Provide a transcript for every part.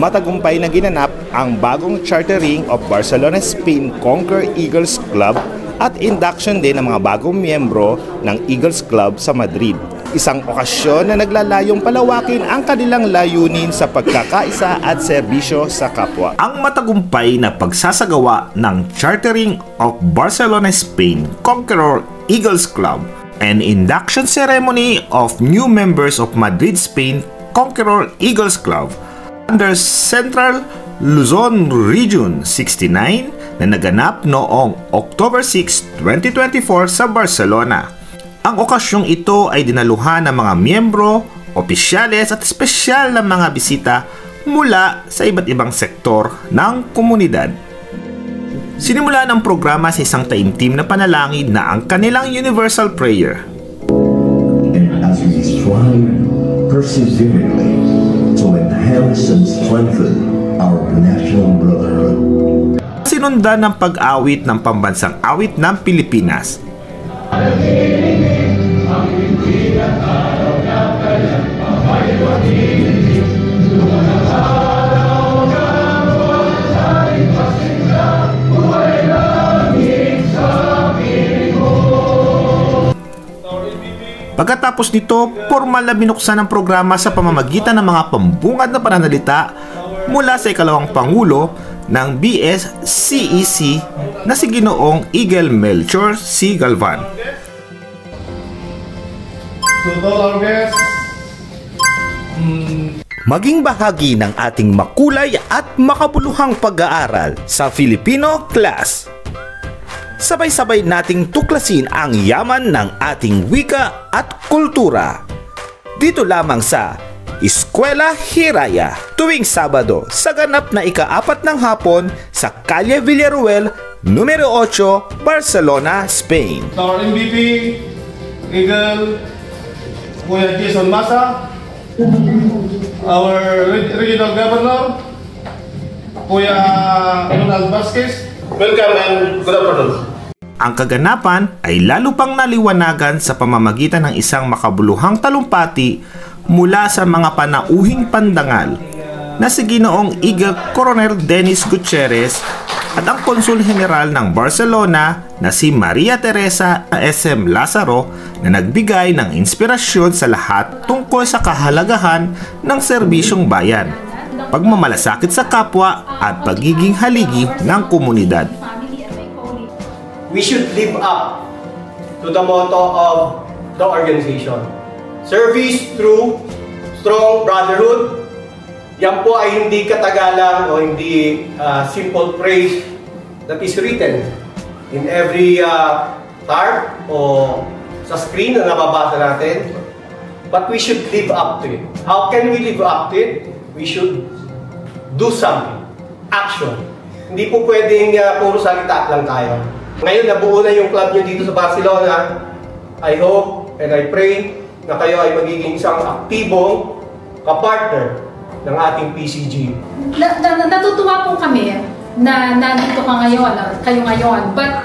matagumpay na ginanap ang bagong chartering of Barcelona, Spain Conquer Eagles Club at induction din ng mga bagong miyembro ng Eagles Club sa Madrid. Isang okasyon na naglalayong palawakin ang kanilang layunin sa pagkakaisa at serbisyo sa kapwa. Ang matagumpay na pagsasagawa ng chartering of Barcelona, Spain Conqueror Eagles Club and induction ceremony of new members of Madrid, Spain Conqueror Eagles Club under Central Luzon Region 69 na naganap noong October 6, 2024 sa Barcelona. Ang okasyong ito ay dinaluhan ng mga miyembro, opisyales at espesyal na mga bisita mula sa iba't ibang sektor ng komunidad. Sinimula ng programa sa isang taimtim na panalangin na ang kanilang universal prayer. And as we strive perseveringly to enhance and strengthen our national brotherhood. Sinundan ng pag-awit ng pambansang awit ng Pilipinas. Pagkatapos nito, formal na binuksan ang programa sa pamamagitan ng mga pambungad na pananalita mula sa ikalawang Pangulo ng BSCEC na si Ginoong Igel Melchor C. Galvan. Maging bahagi ng ating makulay at makabuluhang pag-aaral sa Filipino Class. Sabay-sabay nating tuklasin ang yaman ng ating wika at kultura. Dito lamang sa Eskwela Hiraya tuwing Sabado sa ganap na ika-4 ng hapon sa Calle Villaruel, numero 8, Barcelona, Spain. Our MVP, Eagle, Kuya Jason Masa, our Regional Governor, Kuya Ronald Vasquez. Welcome and good afternoon. Ang kaganapan ay lalo pang naliwanagan sa pamamagitan ng isang makabuluhang talumpati mula sa mga panauhing pandangal na si Ginoong Eagle Coronel Dennis Gutierrez at ang Konsul General ng Barcelona na si Maria Teresa SM Lazaro na nagbigay ng inspirasyon sa lahat tungkol sa kahalagahan ng serbisyong bayan, pagmamalasakit sa kapwa at pagiging haligi ng komunidad. We should live up to the motto of the organization. Service through strong brotherhood. Yan po ay hindi katagalan o hindi simple phrase that is written in every card o sa screen na nababasa natin. But we should live up to it. How can we live up to it? We should do something. Action. Hindi po pwedeng puro salita lang tayo. Ngayon, nabuo na yung club nyo dito sa Barcelona. I hope and I pray na kayo ay magiging isang aktibong kapartner ng ating PCG. Natutuwa po kami na nandito kayo ngayon. But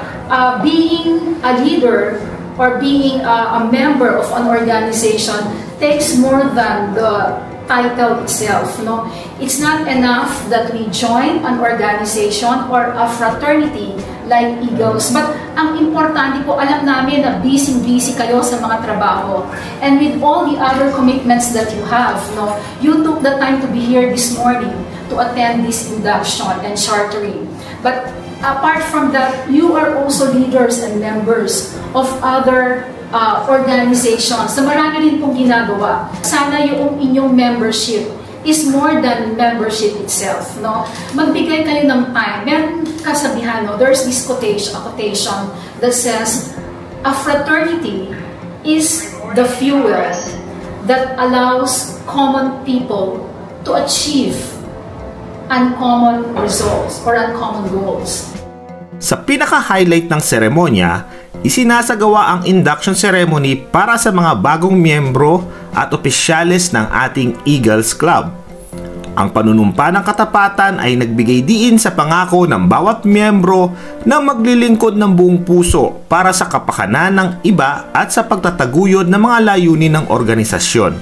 being a leader or being a member of an organization takes more than the title itself. No? It's not enough that we join an organization or a fraternity like Eagles. But ang importante po, alam namin na busy-busy kayo sa mga trabaho. And with all the other commitments that you have, no, you took the time to be here this morning to attend this induction and chartering. But apart from that, you are also leaders and members of other organizations na marami din pong ginagawa. Sana yung inyong membership is more than membership itself, no? Magbigay kayo ng time. Meron kasabihan, no? There's this quotation that says, a fraternity is the fuel that allows common people to achieve uncommon results or uncommon goals. Sa pinaka-highlight ng seremonya, isinasagawa ang induction ceremony para sa mga bagong miyembro at opisyales ng ating Eagles Club. Ang panunumpa ng katapatan ay nagbigay diin sa pangako ng bawat miyembro na maglilingkod ng buong puso para sa kapakanan ng iba at sa pagtataguyod ng mga layunin ng organisasyon.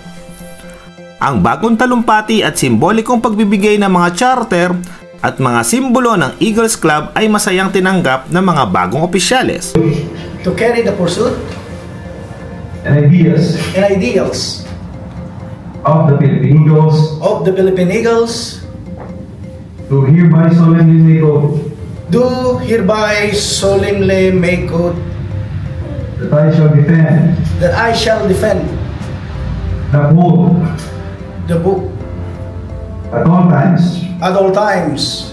Ang bagong talumpati at simbolikong pagbibigay ng mga charter at mga simbolo ng Eagles Club ay masayang tinanggap ng mga bagong opisyales. To carry the pursuit and ideals of the Philippine Eagles, do hereby solemnly make oath that I shall defend the book at all times,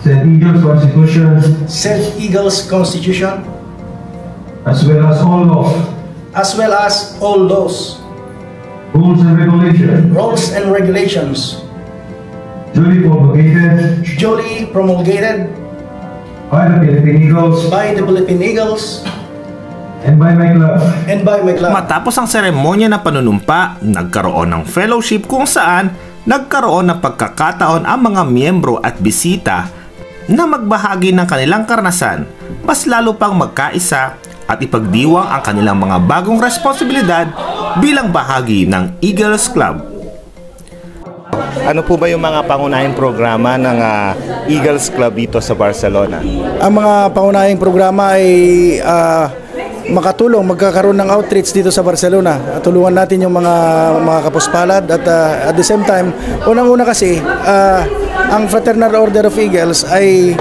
said Eagles Constitution, as well as all laws, rules and regulations duly promulgated by the Philippine Eagles and by my club. Matapos ang seremonya ng panunumpa, nagkaroon ng fellowship kung saan nagkaroon ng pagkakataon ang mga miyembro at bisita na magbahagi ng kanilang karanasan, mas lalo pang magkaisa at ipagdiwang ang kanilang mga bagong responsibilidad bilang bahagi ng Eagles Club. Ano po ba yung mga pangunahing programa ng Eagles Club dito sa Barcelona? Ang mga pangunahing programa ay magkakaroon ng outreach dito sa Barcelona. Tulungan natin yung mga kapuspalad at at the same time, unang-una kasi ang Fraternal Order of Eagles ay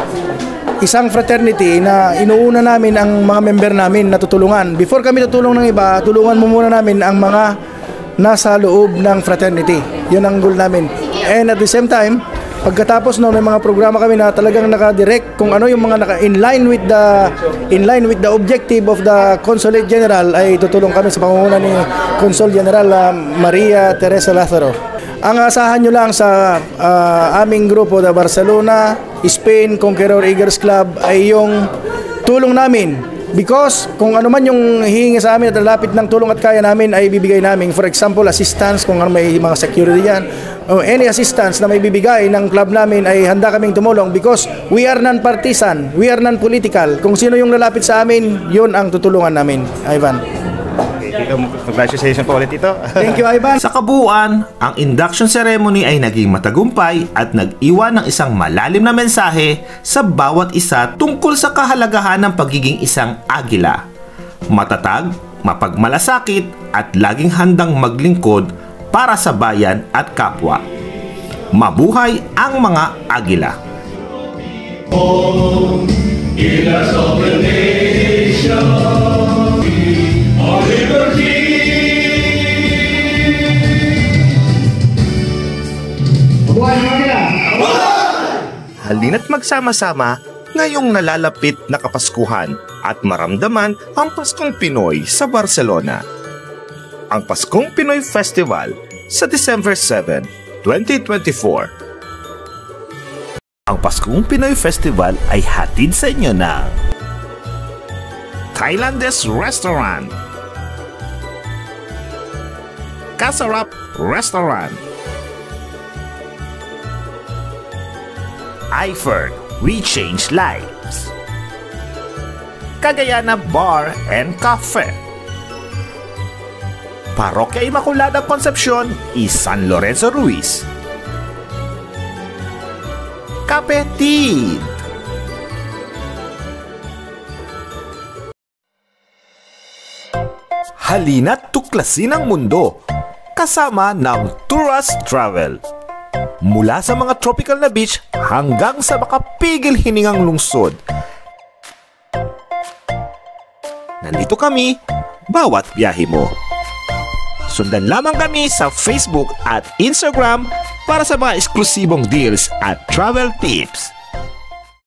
isang fraternity na inuuna namin ang mga member namin na tutulungan. Before kami tutulong ng iba, tulungan mo muna namin ang mga nasa loob ng fraternity. Yun ang goal namin. And at the same time, pagkatapos may mga programa kami na talagang naka-direct kung ano yung mga in line with the objective of the Consulate General, ay tutulong kami sa pangunguna ni Consul General Maria Teresa Lazaro. Ang asahan nyo lang sa aming grupo na Barcelona, Spain, Conqueror Eagles Club ay yung tulong namin. Because kung ano man yung hihingi sa amin at lalapit ng tulong at kaya namin ay bibigay namin. For example, assistance kung may mga security yan. Any assistance na may bibigay ng club namin ay handa kaming tumulong because we are non-partisan, we are non-political. Kung sino yung lalapit sa amin, yun ang tutulungan namin. Ivan. Congratulations po ulit ito. Thank you, Ivan. Sa kabuuan, ang induction ceremony ay naging matagumpay at nag-iwan ng isang malalim na mensahe sa bawat isa tungkol sa kahalagahan ng pagiging isang agila. Matatag, mapagmalasakit at laging handang maglingkod para sa bayan at kapwa. Mabuhay ang mga agila! Eagles of the nation. Halina't magsama-sama ngayong nalalapit na Kapaskuhan at maramdaman ang Paskong Pinoy sa Barcelona. Ang Paskong Pinoy Festival sa December 7, 2024. Ang Paskong Pinoy Festival ay hatid sa inyo ng Thailandese Restaurant, Kasarap Restaurant, iFern, we change lives, Cagayana Bar and Cafe, Parokya Immaculada Concepcion y San Lorenzo Ruiz, Kapetid. Halina't tuklasin ang mundo kasama ng Touras Travel. Mula sa mga tropical na beach hanggang sa makapigil hiningang lungsod. Nandito kami, bawat biyahe mo. Sundan lamang kami sa Facebook at Instagram para sa mga eksklusibong deals at travel tips.